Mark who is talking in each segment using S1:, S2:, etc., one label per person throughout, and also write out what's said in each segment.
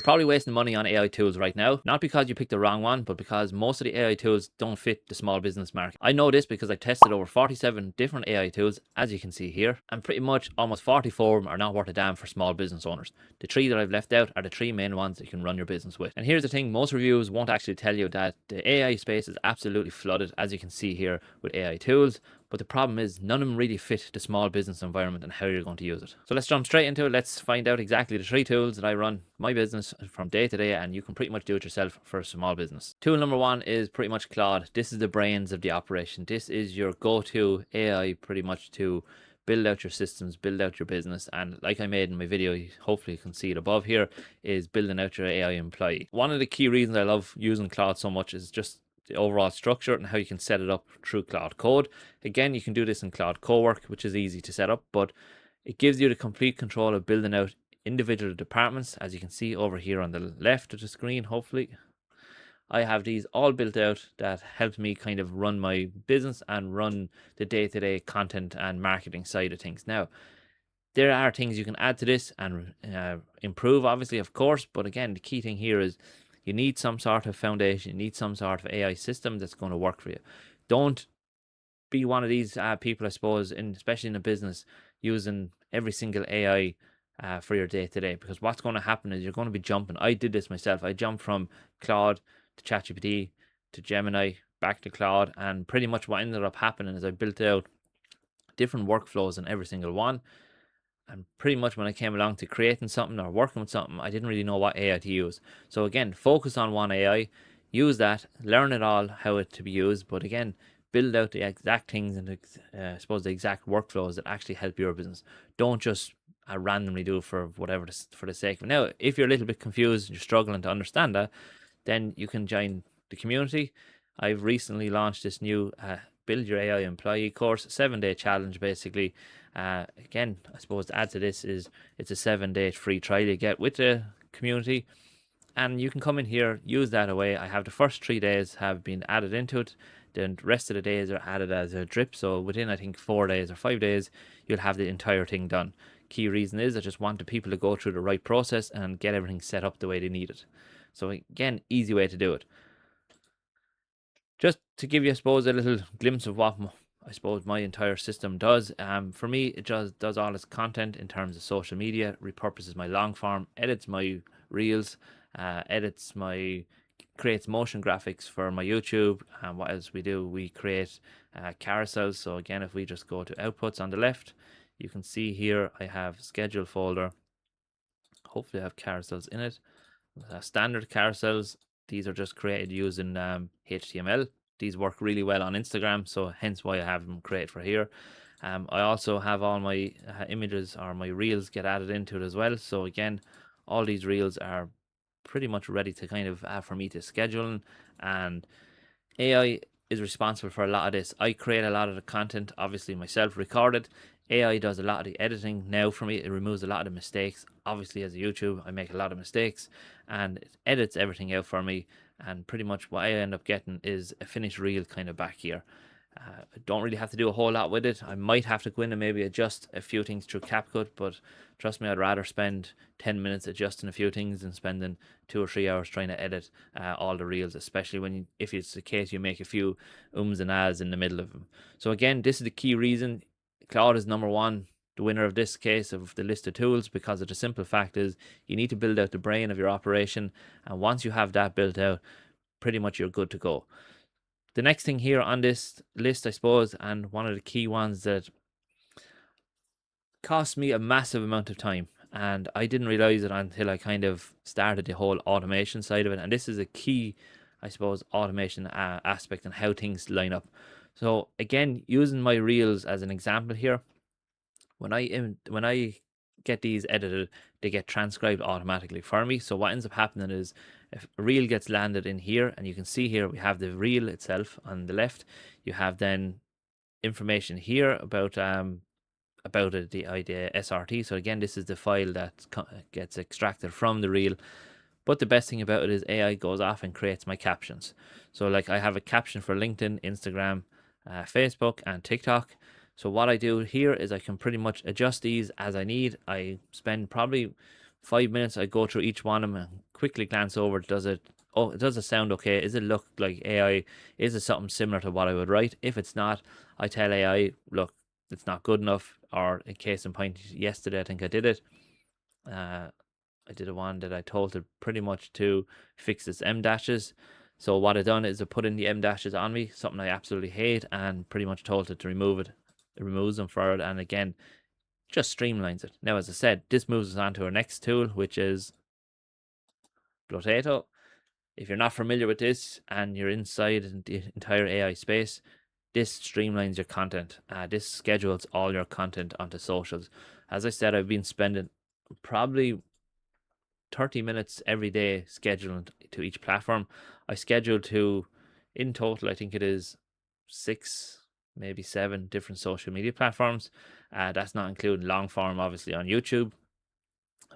S1: You're probably wasting money on AI tools right now, not because you picked the wrong one, but because most of the AI tools don't fit the small business market. I know this because I tested over 47 different AI tools, as you can see here, and pretty much almost 44 of them are not worth a damn for small business owners. The 3 that I've left out are the 3 main ones that you can run your business with. And here's the thing, most reviews won't actually tell you that the AI space is absolutely flooded, as you can see here, with AI tools. But the problem is none of them really fit the small business environment and how you're going to use it. So let's jump straight into it. Let's find out exactly the 3 tools that I run my business from day to day, and you can pretty much do it yourself for a small business. Tool number 1 is pretty much Claude. This is the brains of the operation. This is your go-to AI pretty much to build out your systems, build out your business. And like I made in my video, hopefully you can see it above here, is building out your AI employee. One of the key reasons I love using Claude so much is just the overall structure and how you can set it up through Claude Code. Again, you can do this in Claude Cowork, which is easy to set up, but it gives you the complete control of building out individual departments. As you can see over here on the left of the screen, hopefully, I have these all built out that helps me kind of run my business and run the day-to-day content and marketing side of things. Now, there are things you can add to this and improve, obviously, of course, but again, the key thing here is you need some sort of foundation, you need some sort of AI system that's going to work for you. Don't be one of these people, I suppose, especially in a business, using every single AI for your day-to-day, because what's going to happen is you're going to be jumping. I did this myself. I jumped from Claude to ChatGPT to Gemini, back to Claude, and pretty much what ended up happening is I built out different workflows in every single one. And pretty much when I came along to creating something or working with something, I didn't really know what AI to use. So again, focus on one AI, use that, learn it all, how it to be used. But again, build out the exact things and I suppose the exact workflows that actually help your business. Don't just randomly do it for whatever, for the sake of it. Now, if you're a little bit confused, you're struggling to understand that, then you can join the community. I've recently launched this new Build Your AI Employee course, 7-day challenge basically. Again, I suppose to add to this is it's a 7-day free trial you get with the community, and you can come in here, use that away. I have the first 3 days have been added into it. The rest of the days are added as a drip. So within, I think, 4 days or 5 days, you'll have the entire thing done. Key reason is I just want the people to go through the right process and get everything set up the way they need it. So again, easy way to do it. Just to give you, I suppose, a little glimpse of what I suppose my entire system does. For me, it just does all its content in terms of social media, repurposes my long form, edits my reels, creates motion graphics for my YouTube. And what else we do? We create carousels. So again, if we just go to outputs on the left, you can see here I have schedule folder. Hopefully I have carousels in it. Standard carousels. These are just created using HTML. These work really well on Instagram, so hence why I have them created for here. I also have all my images or my reels get added into it as well. So again, all these reels are pretty much ready to kind of for me to schedule, and AI is responsible for a lot of this. I create a lot of the content, obviously myself, recorded. AI does a lot of the editing now for me. It removes a lot of the mistakes. Obviously, as a YouTube, I make a lot of mistakes, and it edits everything out for me. And pretty much what I end up getting is a finished reel kind of back here. I don't really have to do a whole lot with it. I might have to go in and maybe adjust a few things through CapCut, but trust me, I'd rather spend 10 minutes adjusting a few things than spending 2 or 3 hours trying to edit all the reels, especially if it's the case you make a few ums and ahs in the middle of them. So again, this is the key reason Claude is number 1, the winner of this case of the list of tools, because of the simple fact is you need to build out the brain of your operation, and once you have that built out, pretty much you're good to go. The next thing here on this list, I suppose, and one of the key ones that cost me a massive amount of time, and I didn't realize it until I kind of started the whole automation side of it. And this is a key, I suppose, automation aspect and how things line up. So again, using my reels as an example here, when I get these edited, they get transcribed automatically for me. So what ends up happening is if a reel gets landed in here, and you can see here we have the reel itself on the left, you have then information here about it, the SRT. So again, this is the file that gets extracted from the reel. But the best thing about it is AI goes off and creates my captions. So like I have a caption for LinkedIn, Instagram, Facebook, and TikTok. So what I do here is I can pretty much adjust these as I need. I spend probably 5 minutes. I go through each one of them and quickly glance over. Does it? Oh, does it sound okay? Is it look like AI? Is it something similar to what I would write? If it's not, I tell AI, look, it's not good enough. Or in case in point, yesterday I think I did it. I did a one that I told it pretty much to fix its M dashes. So what I done is I put in the M dashes on me, something I absolutely hate, and pretty much told it to remove it. It removes them for it, and again, just streamlines it. Now, as I said, this moves us on to our next tool, which is Blotato. If you're not familiar with this and you're inside the entire AI space, this streamlines your content. This schedules all your content onto socials. As I said, I've been spending probably 30 minutes every day scheduling to each platform. I schedule to, in total, I think it is 6, maybe 7 different social media platforms. That's not including long form, obviously, on YouTube.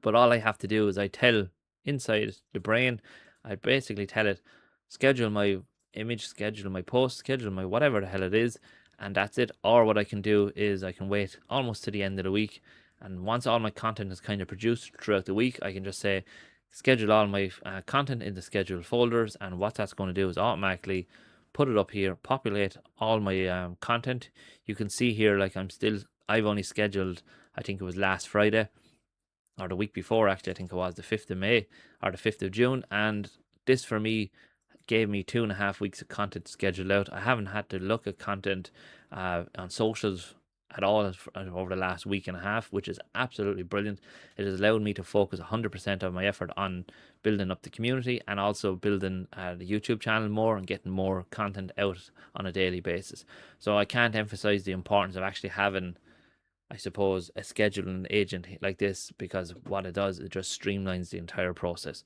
S1: But all I have to do is I tell inside the brain, I basically tell it, schedule my image, schedule my post, schedule my whatever the hell it is, and that's it. Or what I can do is I can wait almost to the end of the week, and once all my content is kind of produced throughout the week, I can just say, schedule all my content in the scheduled folders, and what that's going to do is automatically put it up here, populate all my content. You can see here, like I've only scheduled, I think it was last Friday, or the week before, actually, I think it was the 5th of May or the 5th of June. And this for me gave me 2.5 weeks of content scheduled out. I haven't had to look at content on socials at all over the last week and a half, which is absolutely brilliant. It has allowed me to focus 100% of my effort on building up the community and also building the YouTube channel more and getting more content out on a daily basis. So I can't emphasize the importance of actually having, I suppose, a scheduling agent like this, because what it does, it just streamlines the entire process.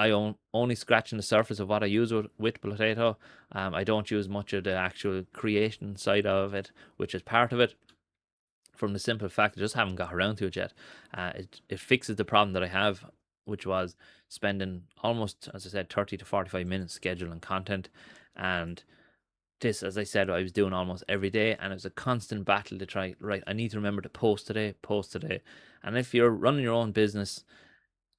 S1: I only scratching the surface of what I use with Blotato. I don't use much of the actual creation side of it, which is part of it, from the simple fact I just haven't got around to it yet. It fixes the problem that I have, which was spending almost, as I said, 30 to 45 minutes scheduling content. And this, as I said, I was doing almost every day, and it was a constant battle to try, right, I need to remember to post today, post today. And if you're running your own business,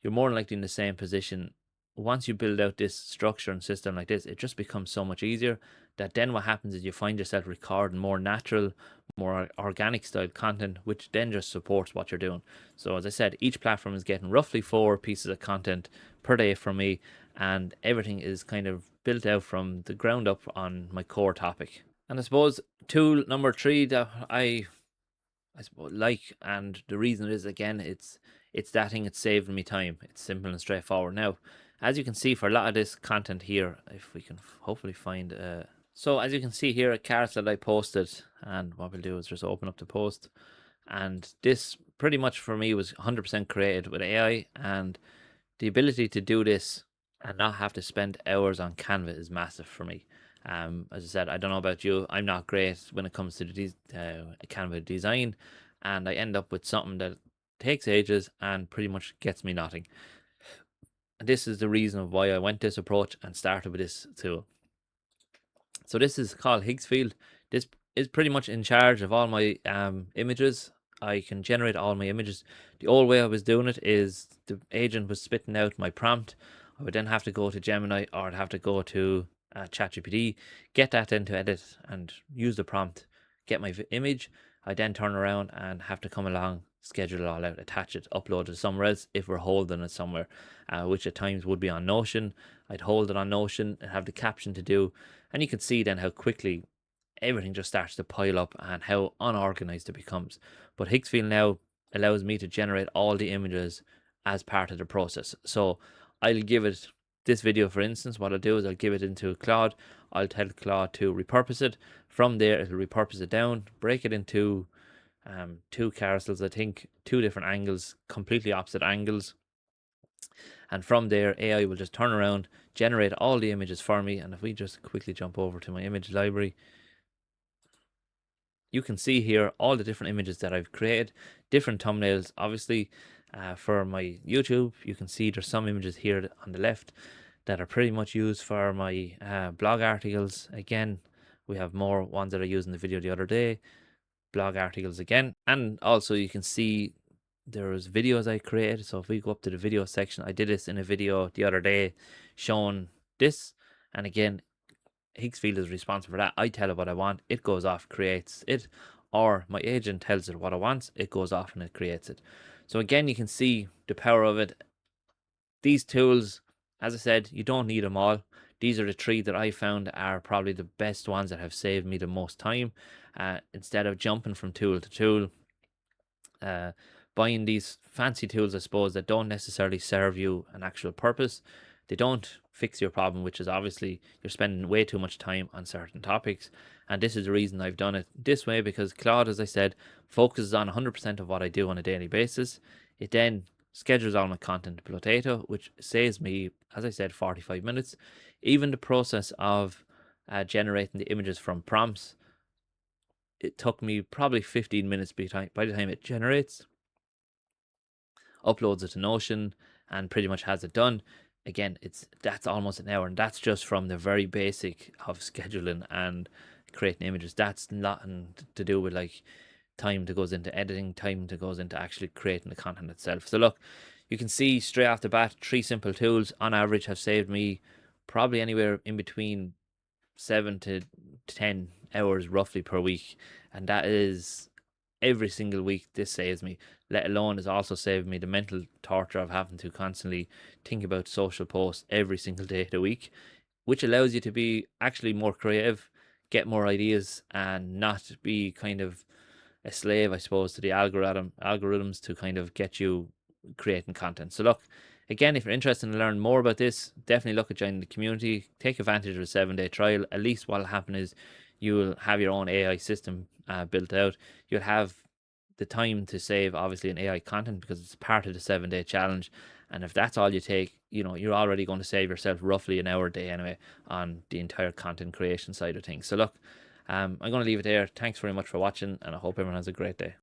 S1: you're more than likely in the same position. Once you build out this structure and system like this, it just becomes so much easier, that then what happens is you find yourself recording more natural, more organic style content, which then just supports what you're doing. So as I said, each platform is getting roughly 4 pieces of content per day from me, and everything is kind of built out from the ground up on my core topic. And I suppose tool number 3 that I suppose like, and the reason is, again, it's that thing, it's saving me time. It's simple and straightforward. Now, as you can see, for a lot of this content here, if we can hopefully find so as you can see here, a cart that I posted, and what we'll do is just open up the post, and this pretty much for me was 100% created with AI, and the ability to do this and not have to spend hours on Canva is massive for me. As I said, I don't know about you, I'm not great when it comes to the Canva design, and I end up with something that takes ages and pretty much gets me nothing. And this is the reason of why I went this approach and started with this tool. So this is called Higgsfield. This is pretty much in charge of all my images. I can generate all my images. The old way I was doing it is the agent was spitting out my prompt. I would then have to go to Gemini, or I'd have to go to ChatGPT, get that into edit and use the prompt, get my image. I then turn around and have to come along, schedule it all out, attach it, upload it somewhere else if we're holding it somewhere, which at times would be on Notion. I'd hold it on Notion and have the caption to do, and you can see then how quickly everything just starts to pile up and how unorganized it becomes. But Higgsfield now allows me to generate all the images as part of the process. So I'll give it this video, for instance. What I'll do is I'll give it into Claude. I'll tell Claude to repurpose it. From there, it'll repurpose it down, break it into 2 carousels, I think, 2 different angles, completely opposite angles. And from there, AI will just turn around, generate all the images for me. And if we just quickly jump over to my image library, you can see here all the different images that I've created, different thumbnails. Obviously, for my YouTube, you can see there's some images here on the left that are pretty much used for my blog articles. Again, we have more ones that I used in the video the other day, blog articles again. And also you can see There's videos I created. So if we go up to the video section, I did this in a video the other day showing this. And again, Higgsfield is responsible for that. I tell it what I want, it goes off, creates it. Or my agent tells it what it wants, it goes off and it creates it. So again, you can see the power of it. These tools, as I said, you don't need them all. These are the three that I found are probably the best ones that have saved me the most time. Instead of jumping from tool to tool, uh, buying these fancy tools, I suppose, that don't necessarily serve you an actual purpose. They don't fix your problem, which is obviously you're spending way too much time on certain topics. And this is the reason I've done it this way, because Claude, as I said, focuses on 100% of what I do on a daily basis. It then schedules all my content to Blotato, which saves me, as I said, 45 minutes. Even the process of generating the images from prompts, it took me probably 15 minutes by the time it generates, uploads it to Notion, and pretty much has it done. Again, that's almost an hour, and that's just from the very basic of scheduling and creating images. That's nothing to do with like time that goes into editing, time that goes into actually creating the content itself. So look, you can see straight off the bat, 3 simple tools on average have saved me probably anywhere in between 7 to 10 hours roughly per week, and that is every single week. This saves me, let alone is also saving me the mental torture of having to constantly think about social posts every single day of the week, which allows you to be actually more creative, get more ideas, and not be kind of a slave, I suppose, to the algorithms to kind of get you creating content. So look, again, if you're interested in learning more about this, definitely look at joining the community. Take advantage of a 7-day trial. At least what'll happen is you'll have your own AI system built out. You'll have the time to save obviously in AI content because it's part of the 7-day challenge. And if that's all you take, you're already going to save yourself roughly an hour a day anyway on the entire content creation side of things. So look, I'm going to leave it there. Thanks very much for watching, and I hope everyone has a great day.